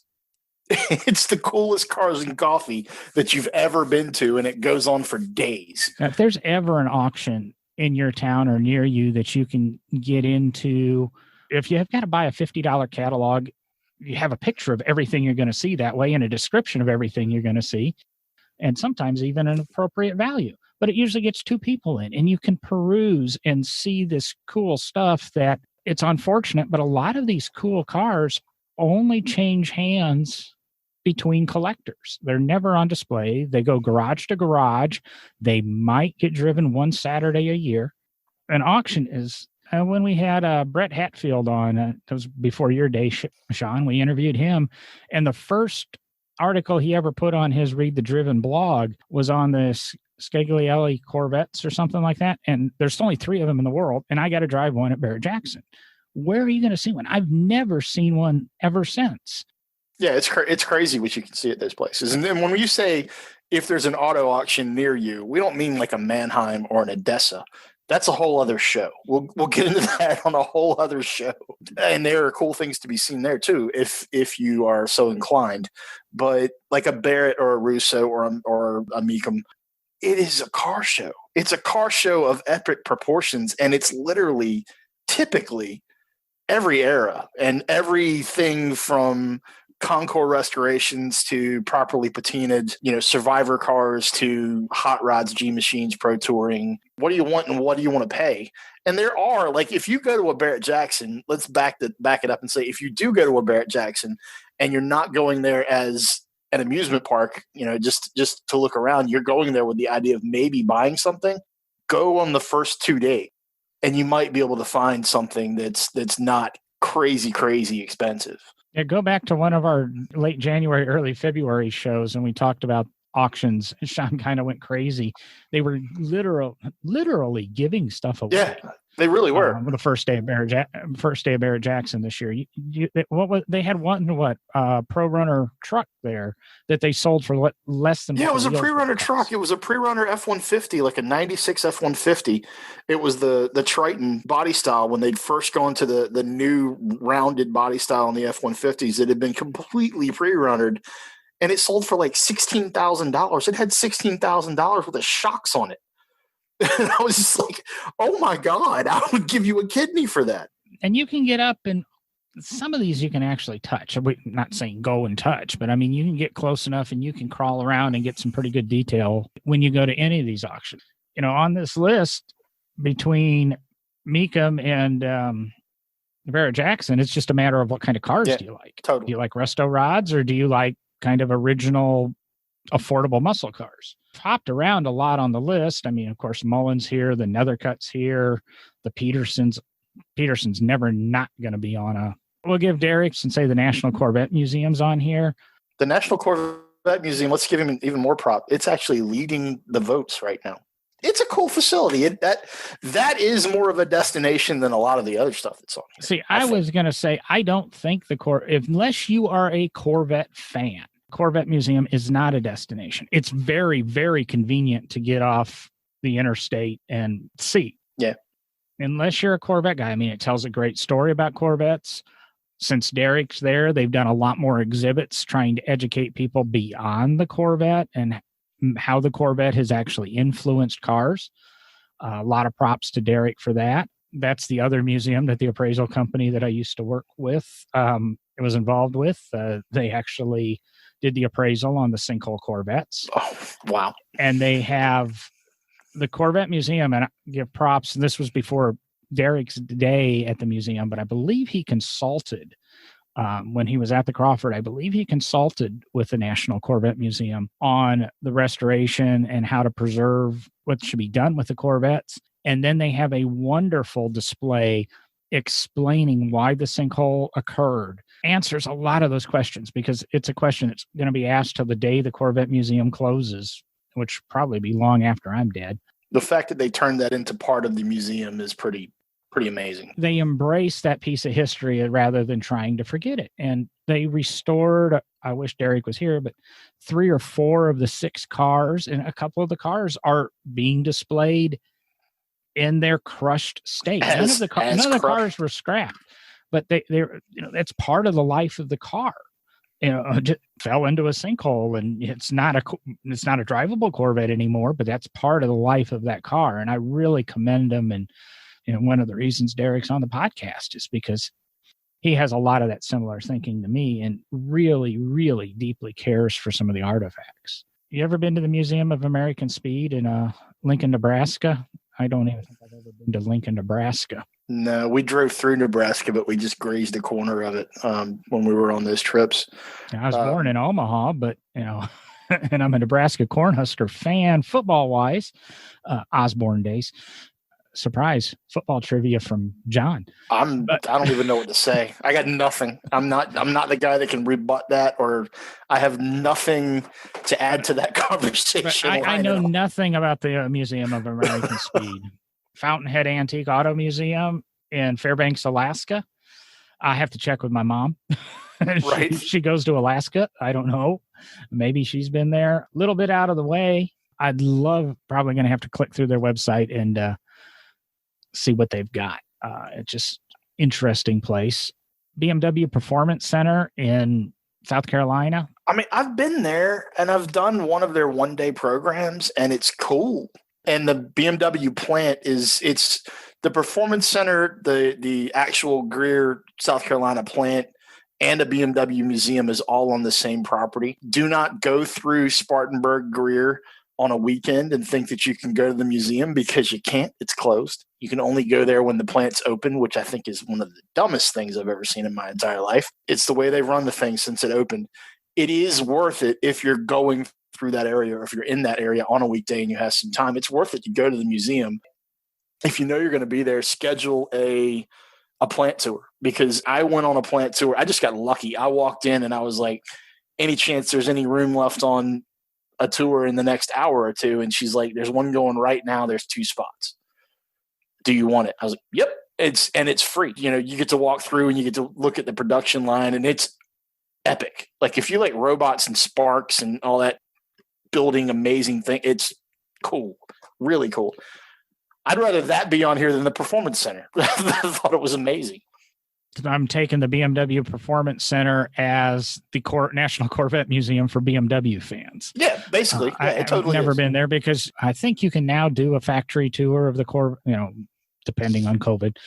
the coolest cars and coffee that you've ever been to, and it goes on for days. Now, if there's ever an auction in your town or near you that you can get into, if you have got to buy a $50 catalog, you have a picture of everything you're going to see that way and a description of everything you're going to see, and sometimes even an appropriate value. But it usually gets two people in, and you can peruse and see this cool stuff that it's unfortunate, but a lot of these cool cars only change hands between collectors. They're never on display. They go garage to garage. They might get driven one Saturday a year. An auction is, when we had Brett Hatfield on, it was before your day, Sean, we interviewed him. And the first article he ever put on his Read the Driven blog was on this Scaglielli Corvettes or something like that. And there's only 3 of them in the world. And I got to drive one at Barrett-Jackson. Where are you going to see one? I've never seen one ever since. Yeah, it's crazy what you can see at those places. And then when you say if there's an auto auction near you, we don't mean like a Mannheim or an Odessa. That's a whole other show. We'll get into that on a whole other show. And there are cool things to be seen there too, if you are so inclined. But like a Barrett or a Russo or a Mecum, it is a car show. It's a car show of epic proportions, and it's literally typically every era and everything from Concours restorations to properly patinaed, survivor cars to hot rods, G machines, pro touring. What do you want and what do you want to pay? And there are, if you go to a Barrett-Jackson, let's back it up and say, if you do go to a Barrett-Jackson and you're not going there as an amusement park, just to look around, you're going there with the idea of maybe buying something, go on the first 2 days and you might be able to find something that's not crazy expensive. Yeah, go back to one of our late January, early February shows, and we talked about auctions. Sean kind of went crazy. They were literally giving stuff away. Yeah, they really were. The first day of Barrett-Jackson this year. They had one Pro Runner truck there that they sold for less than. Yeah, it was a pre-runner truck. It was a pre-runner F-150, like a 96 F-150. It was the Triton body style when they'd first gone to the new rounded body style on the F-150s. It had been completely pre-runnered, and it sold for like $16,000. It had $16,000 worth of shocks on it. And I was just like, oh my God, I would give you a kidney for that. And you can get up, and some of these you can actually touch. I'm not saying go and touch, but I mean, you can get close enough and you can crawl around and get some pretty good detail when you go to any of these auctions. On this list between Meekum and Vera Jackson, it's just a matter of what kind of cars do you like? Totally. Do you like resto rods, or do you like kind of original, affordable muscle cars? Hopped around a lot on the list. I mean, of course, Mullen's here, the Nethercutt's here, the Peterson's never not going to be on a. We'll give Derek's and say the National Corvette Museum's on here. The National Corvette Museum, let's give him even more prop. It's actually leading the votes right now. It's a cool facility. That is more of a destination than a lot of the other stuff that's on here. See, I was going to say, I don't think unless you are a Corvette fan, Corvette Museum is not a destination. It's very, very convenient to get off the interstate and see. Yeah. Unless you're a Corvette guy. I mean, it tells a great story about Corvettes. Since Derek's there, they've done a lot more exhibits trying to educate people beyond the Corvette and how the Corvette has actually influenced cars. A lot of props to Derek for that. That's the other museum that the appraisal company that I used to work with was involved with. They actually did the appraisal on the sinkhole Corvettes. Oh, wow. And they have the Corvette Museum, and I give props, and this was before Derek's day at the museum, but I believe he consulted when he was at the Crawford. I believe he consulted with the National Corvette Museum on the restoration and how to preserve what should be done with the Corvettes. And then they have a wonderful display explaining why the sinkhole occurred. Answers a lot of those questions, because it's a question that's going to be asked till the day the Corvette Museum closes, which will probably be long after I'm dead. The fact that they turned that into part of the museum is pretty amazing. They embrace that piece of history rather than trying to forget it. And they restored, I wish Derek was here, but 3 or 4 of the 6 cars, and a couple of the cars are being displayed in their crushed state. None of the cars were scrapped, but they're that's part of the life of the car. Just fell into a sinkhole, and it's not a drivable Corvette anymore, but that's part of the life of that car. And I really commend them. And one of the reasons Derek's on the podcast is because he has a lot of that similar thinking to me and really, really deeply cares for some of the artifacts. You ever been to the Museum of American Speed in Lincoln, Nebraska? I don't even think I've ever been to Lincoln, Nebraska. No, we drove through Nebraska, but we just grazed a corner of it when we were on those trips. I was born in Omaha, but, and I'm a Nebraska Cornhusker fan football-wise, Osborne days. Surprise football trivia from John. I don't even know what to say. I got nothing. I'm not the guy that can rebut that, or I have nothing to add to that conversation. I know nothing about the Museum of American Speed. Fountainhead Antique Auto Museum in Fairbanks, Alaska. I have to check with my mom. Right. She goes to Alaska. I don't know. Maybe she's been there. A little bit out of the way. Probably going to have to click through their website and see what they've got. It's just interesting place. BMW Performance Center in South Carolina. I mean, I've been there and I've done one of their one-day programs, and it's cool. And the BMW plant it's the Performance Center, the actual Greer, South Carolina plant, and a BMW museum is all on the same property. Do not go through Spartanburg, Greer on a weekend and think that you can go to the museum, because you can't. It's closed. You can only go there when the plant's open, which I think is one of the dumbest things I've ever seen in my entire life. It's the way they've run the thing since it opened. It is worth it if you're going through that area, or if you're in that area on a weekday and you have some time. It's worth it to go to the museum. If you know you're going to be there, schedule a plant tour, because I went on a plant tour. I just got lucky. I walked in and I was like, any chance there's any room left on a tour in the next hour or two? And she's like, there's one going right now. There's 2 spots. Do you want it? I was like, yep. It's free. You get to walk through and you get to look at the production line, and it's epic. Like, if you like robots and sparks and all that building amazing thing, it's cool. Really cool. I'd rather that be on here than the Performance Center. I thought it was amazing. I'm taking the BMW Performance Center as the National Corvette Museum for BMW fans. Yeah, basically. It I've totally never is. been there because I think you can now do a factory tour of the Corvette, depending on COVID.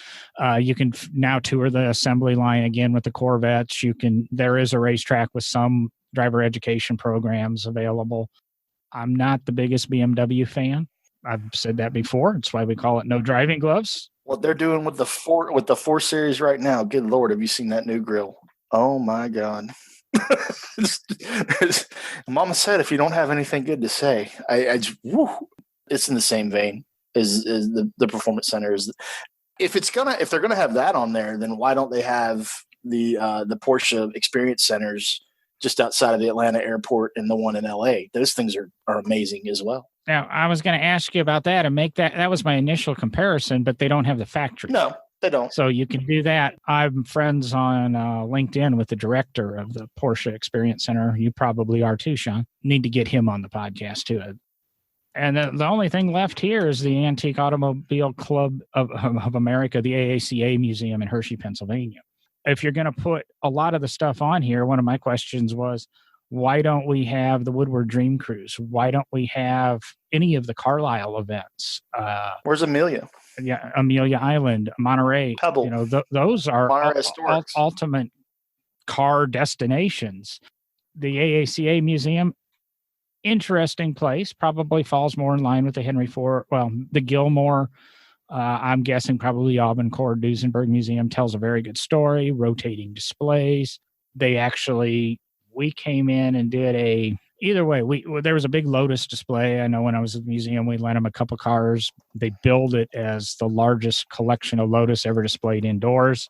You can now tour the assembly line again with the Corvettes. There is a racetrack with some driver education programs available. I'm not the biggest BMW fan. I've said that before. It's why we call it no driving gloves. What they're doing with the 4 Series right now, good Lord, have you seen that new grill? Oh my God. Mama said if you don't have anything good to say, I just, it's in the same vein as the Performance Center is. If they're gonna have that on there, then why don't they have the Porsche Experience Centers just outside of the Atlanta airport and the one in LA? Those things are amazing as well. Now, I was going to ask you about that and make that was my initial comparison, but they don't have the factory. No, they don't. So you can do that. I'm friends on LinkedIn with the director of the Porsche Experience Center. You probably are too, Sean. Need to get him on the podcast too. And the only thing left here is the Antique Automobile Club of America, the AACA Museum in Hershey, Pennsylvania. If you're going to put a lot of the stuff on here, one of my questions was, why don't we have the Woodward Dream Cruise? Why don't we have any of the Carlisle events? Where's Amelia? Yeah, Amelia Island, Monterey. Pebble. Those are ultimate car destinations. The AACA Museum, interesting place, probably falls more in line with the Henry Ford. Well, the Gilmore, I'm guessing probably Auburn Cord Duesenberg Museum tells a very good story, rotating displays. We came in and did either way, there was a big Lotus display. I know when I was at the museum, we lent them a couple cars. They billed it as the largest collection of Lotus ever displayed indoors,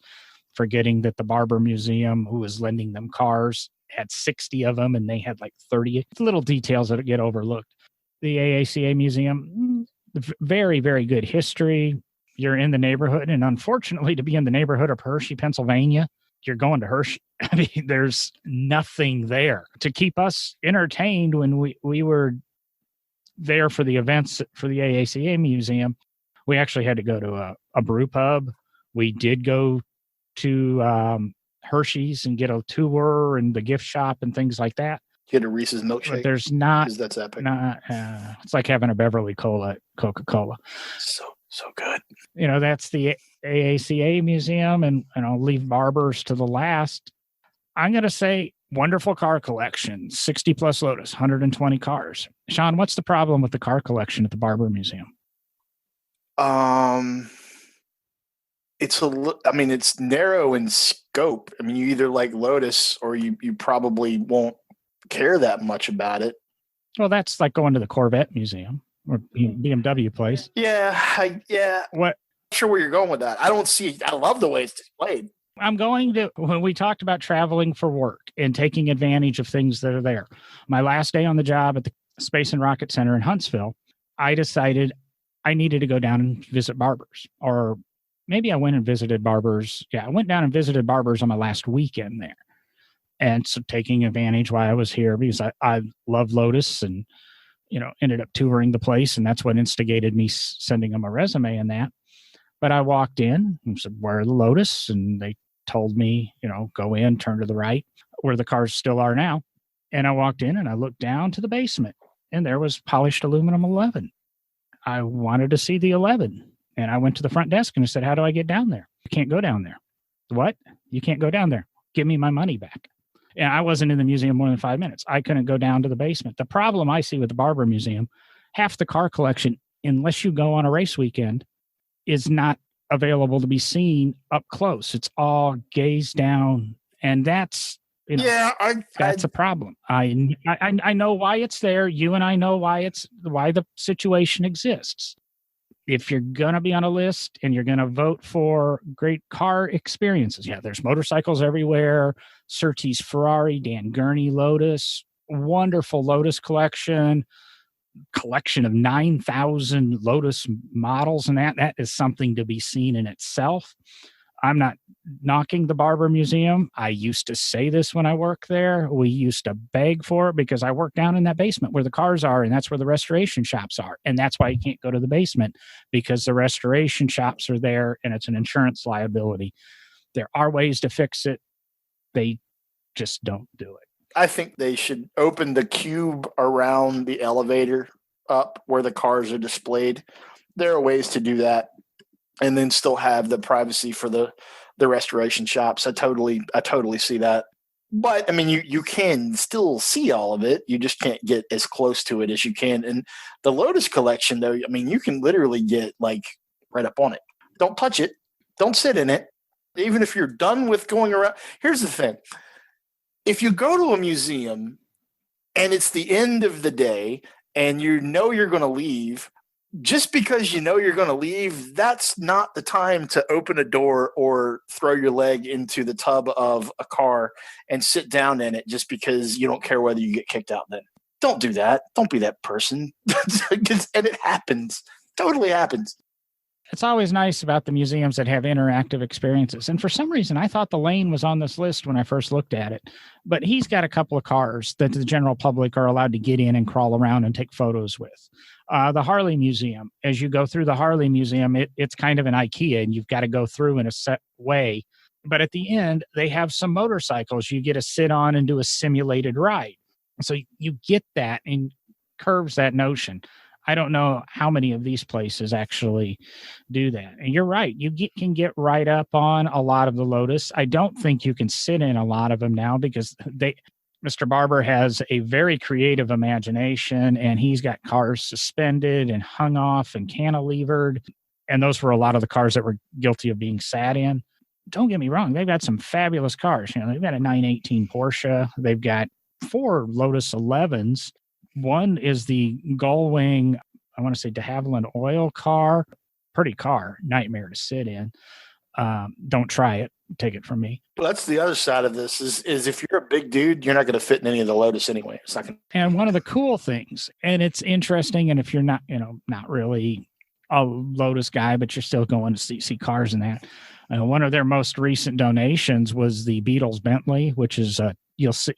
forgetting that the Barber Museum, who was lending them cars, had 60 of them, and they had like 30 little details that get overlooked. The AACA Museum, very, very good history. You're in the neighborhood, and unfortunately, to be in the neighborhood of Hershey, Pennsylvania, you're going to Hershey. I mean, there's nothing there to keep us entertained when we were there for the events for the AACA Museum. We actually had to go to a brew pub. We did go to Hershey's and get a tour and the gift shop and things like that. Get a Reese's milkshake. But there's not. That's epic. It's like having a Beverly Coca-Cola. So good. That's the AACA Museum, and I'll leave Barbers to the last. I'm going to say wonderful car collection, 60 plus Lotus, 120 cars. Sean, what's the problem with the car collection at the Barber Museum? It's narrow in scope. I mean, you either like Lotus or you probably won't care that much about it. Well, that's like going to the Corvette Museum or BMW place. Yeah. What? I'm sure where you're going with that. I love the way it's displayed. When we talked about traveling for work and taking advantage of things that are there, my last day on the job at the Space and Rocket Center in Huntsville, I decided I needed to go down and visit Barbers, or maybe I went and visited Barbers. Yeah, I went down and visited Barbers on my last weekend there. And so taking advantage while I was here, because I love Lotus and, ended up touring the place. And that's what instigated me sending them a resume and that. But I walked in and said, where are the Lotus? And they told me, go in, turn to the right, where the cars still are now. And I walked in and I looked down to the basement, and there was polished aluminum 11. I wanted to see the 11. And I went to the front desk and I said, how do I get down there? You can't go down there. What? You can't go down there. Give me my money back. And I wasn't in the museum more than 5 minutes. I couldn't go down to the basement. The problem I see with the Barber Museum, half the car collection, unless you go on a race weekend, is not available to be seen up close. It's all gazed down. And that's, that's a problem. I know why it's there. You and I know why the situation exists. If you're going to be on a list and you're going to vote for great car experiences, there's motorcycles everywhere. Surtees Ferrari, Dan Gurney Lotus, wonderful Lotus collection of 9,000 Lotus models, and that is something to be seen in itself. I'm not knocking the Barber Museum. I used to say this when I worked there. We used to beg for it because I work down in that basement where the cars are, and that's where the restoration shops are. And that's why you can't go to the basement, because the restoration shops are there and it's an insurance liability. There are ways to fix it. They just don't do it. I think they should open the cube around the elevator up where the cars are displayed. There are ways to do that and then still have the privacy for the restoration shops. I totally see that. But I mean, you can still see all of it. You just can't get as close to it as you can. And the Lotus collection, though, I mean, you can literally get like right up on it. Don't touch it. Don't sit in it. Even if you're done with going around. Here's the thing: if you go to a museum and it's the end of the day and you know you're going to leave, just because you know you're going to leave, that's not the time to open a door or throw your leg into the tub of a car and sit down in it just because you don't care whether you get kicked out then. Don't do that. Don't be that person. And it happens. Totally happens. It's always nice about the museums that have interactive experiences. And for some reason, I thought the Lane was on this list when I first looked at it. But he's got a couple of cars that the general public are allowed to get in and crawl around and take photos with. The Harley Museum, as you go through the Harley Museum, it's kind of an IKEA, and you've got to go through in a set way. But at the end, they have some motorcycles you get to sit on and do a simulated ride. So you get that and curves that notion. I don't know how many of these places actually do that. And you're right. Can get right up on a lot of the Lotus. I don't think you can sit in a lot of them now because Mr. Barber has a very creative imagination, and he's got cars suspended and hung off and cantilevered. And those were a lot of the cars that were guilty of being sat in. Don't get me wrong. They've got some fabulous cars. They've got a 918 Porsche. They've got 4 Lotus 11s. One is the Gullwing, I want to say de Havilland oil car. Pretty car, nightmare to sit in. Don't try it. Take it from me. Well, that's the other side of this is if you're a big dude, you're not going to fit in any of the Lotus anyway. It's not going to. And one of the cool things, and it's interesting, and if you're not, not really a Lotus guy, but you're still going to see cars in that. One of their most recent donations was the Beatles Bentley, which is you'll see,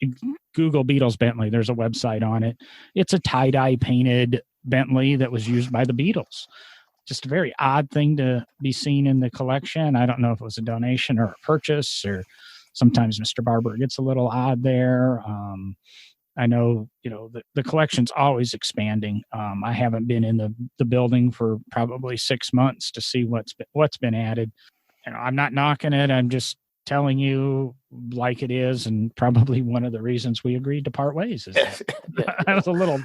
Google Beatles Bentley. There's a website on it. It's a tie-dye painted Bentley that was used by the Beatles. Just a very odd thing to be seen in the collection. I don't know if it was a donation or a purchase, or sometimes Mr. Barber gets a little odd there. I know, the collection's always expanding. I haven't been in the building for probably 6 months to see what's been added. I'm not knocking it. I'm just telling you like it is, and probably one of the reasons we agreed to part ways is that I was a little,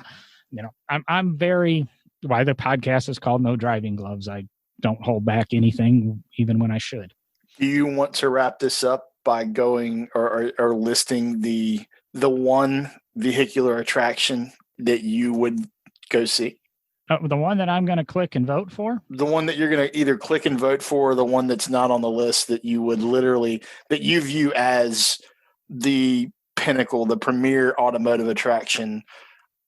I'm very, why the podcast is called No Driving Gloves. I don't hold back anything, even when I should. Do you want to wrap this up by going or listing the one vehicular attraction that you would go see? The one that I'm going to click and vote for? The one that you're going to either click and vote for, or the one that's not on the list that you would that you view as the pinnacle, the premier automotive attraction.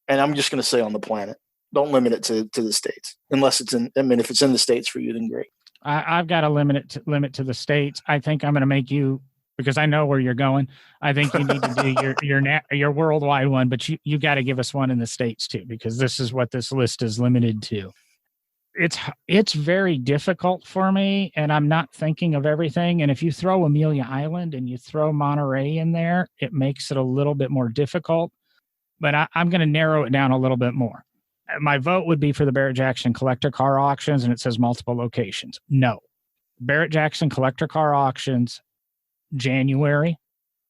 And I'm just going to say on the planet. Don't limit it to the States, unless it's if it's in the States for you, then great. I've got a limit to the States. I think I'm going to make you, because I know where you're going. I think you need to do your worldwide one, but you got to give us one in the States too, because this is what this list is limited to. It's very difficult for me, and I'm not thinking of everything. And if you throw Amelia Island and you throw Monterey in there, it makes it a little bit more difficult. But I'm going to narrow it down a little bit more. My vote would be for the Barrett-Jackson collector car auctions, and it says multiple locations. No. Barrett-Jackson collector car auctions, January.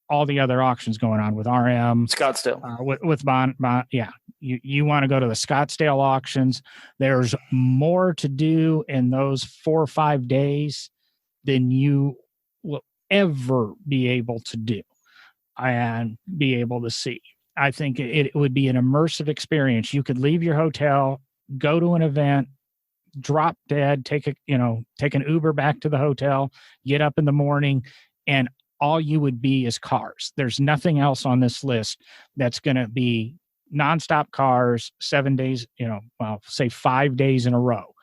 All the other auctions going on with RM. Scottsdale. With Bond. Yeah. You want to go to the Scottsdale auctions. There's more to do in those 4 or 5 days than you will ever be able to do and be able to see. I think it would be an immersive experience. You could leave your hotel, go to an event, drop dead, take an Uber back to the hotel, get up in the morning, and all you would be is cars. There's nothing else on this list that's going to be nonstop cars 7 days, say 5 days in a row.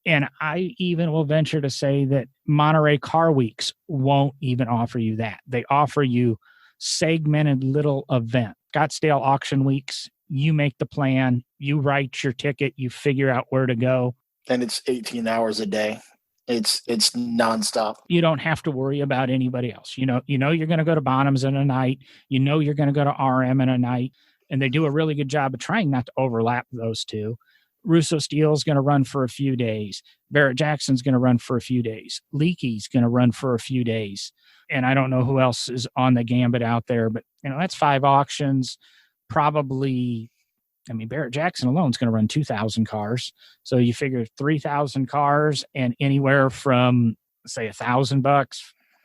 And I even will venture to say that Monterey Car Weeks won't even offer you that. They offer you segmented little event. Scottsdale Auction Weeks, you make the plan, you write your ticket, you figure out where to go. And it's 18 hours a day. It's nonstop. You don't have to worry about anybody else. You're going to go to Bonhams in a night. You're going to go to RM in a night, and they do a really good job of trying not to overlap those two. Russo Steel's going to run for a few days. Barrett Jackson's going to run for a few days. Leakey's going to run for a few days. And I don't know who else is on the gambit out there, but that's 5 auctions. Probably, Barrett Jackson alone is going to run 2,000 cars. So you figure 3,000 cars and anywhere from, say, $1,000,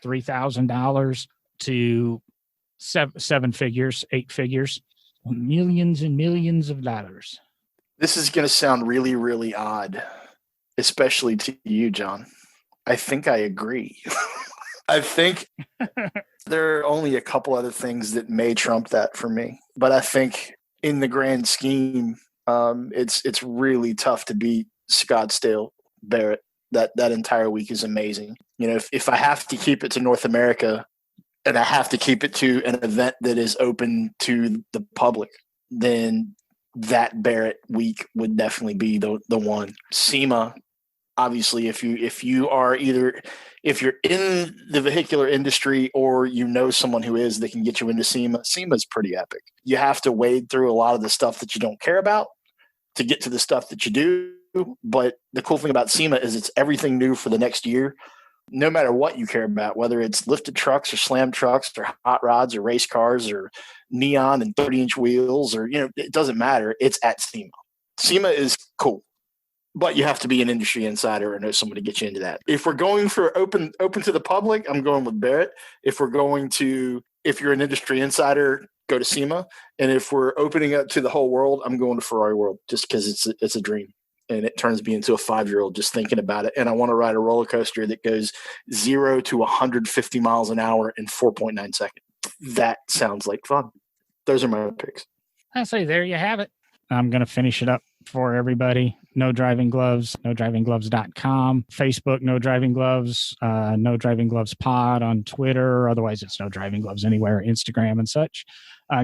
$3,000 to seven figures, 8 figures, millions and millions of dollars. This is going to sound really, really odd, especially to you, John. I think I agree. I think there are only a couple other things that may trump that for me. But I think in the grand scheme, it's really tough to beat Scottsdale Barrett. That entire week is amazing. If I have to keep it to North America and I have to keep it to an event that is open to the public, then that Barrett week would definitely be the one. SEMA, obviously, if you're in the vehicular industry or someone who is that can get you into SEMA is pretty epic. You have to wade through a lot of the stuff that you don't care about to get to the stuff that you do. But the cool thing about SEMA is it's everything new for the next year. No matter what you care about, whether it's lifted trucks or slam trucks or hot rods or race cars or neon and 30-inch wheels or, it doesn't matter. It's at SEMA. SEMA is cool, but you have to be an industry insider or know someone to get you into that. If we're going for open to the public, I'm going with Barrett. If you're an industry insider, go to SEMA. And if we're opening up to the whole world, I'm going to Ferrari World just because it's a dream. And it turns me into a 5-year-old just thinking about it. And I want to ride a roller coaster that goes 0 to 150 miles an hour in 4.9 seconds. That sounds like fun. Those are my picks. I say there you have it. I'm going to finish it up for everybody. No Driving Gloves, nodrivinggloves.com, Facebook, No Driving Gloves, No Driving Gloves Pod on Twitter. Otherwise, it's No Driving Gloves anywhere, Instagram and such.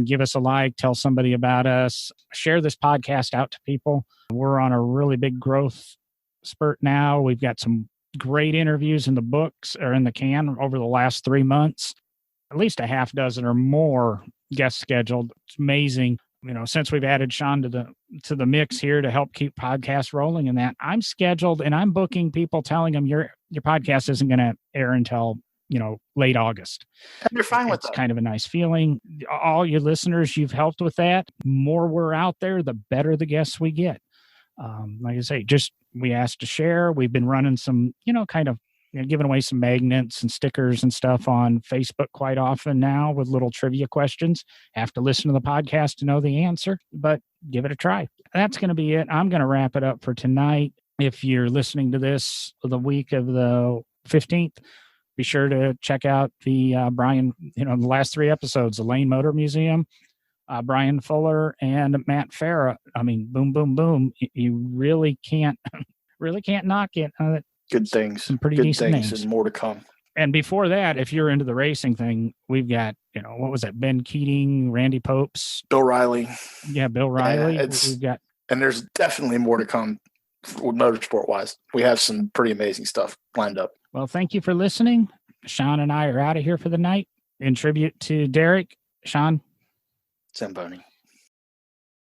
Give us a like, tell somebody about us, share this podcast out to people. We're on a really big growth spurt now. We've got some great interviews in the books or in the can over the last 3 months, at least a half dozen or more guests scheduled. It's amazing. Since we've added Sean to the mix here to help keep podcasts rolling and that, I'm scheduled and I'm booking people, telling them your podcast isn't going to air until, late August. And you're fine with that. It's kind of a nice feeling. All your listeners, you've helped with that. More we're out there, the better the guests we get. Like I say, we asked to share. We've been running some, giving away some magnets and stickers and stuff on Facebook quite often now with little trivia questions. Have to listen to the podcast to know the answer, but give it a try. That's going to be it. I'm going to wrap it up for tonight. If you're listening to this the week of the 15th, be sure to check out the Brian, the last 3 episodes, the Lane Motor Museum, Brian Fuller and Matt Farah. Boom, boom, boom. You really can't knock it. Good things. Some pretty decent names. And more to come. And before that, if you're into the racing thing, we've got, what was that? Ben Keating, Randy Popes, Bill Riley. Yeah, Bill Riley. Yeah, and there's definitely more to come motorsport wise. We have some pretty amazing stuff lined up. Well, thank you for listening. Sean and I are out of here for the night. In tribute to Derek, Sean Zamboni.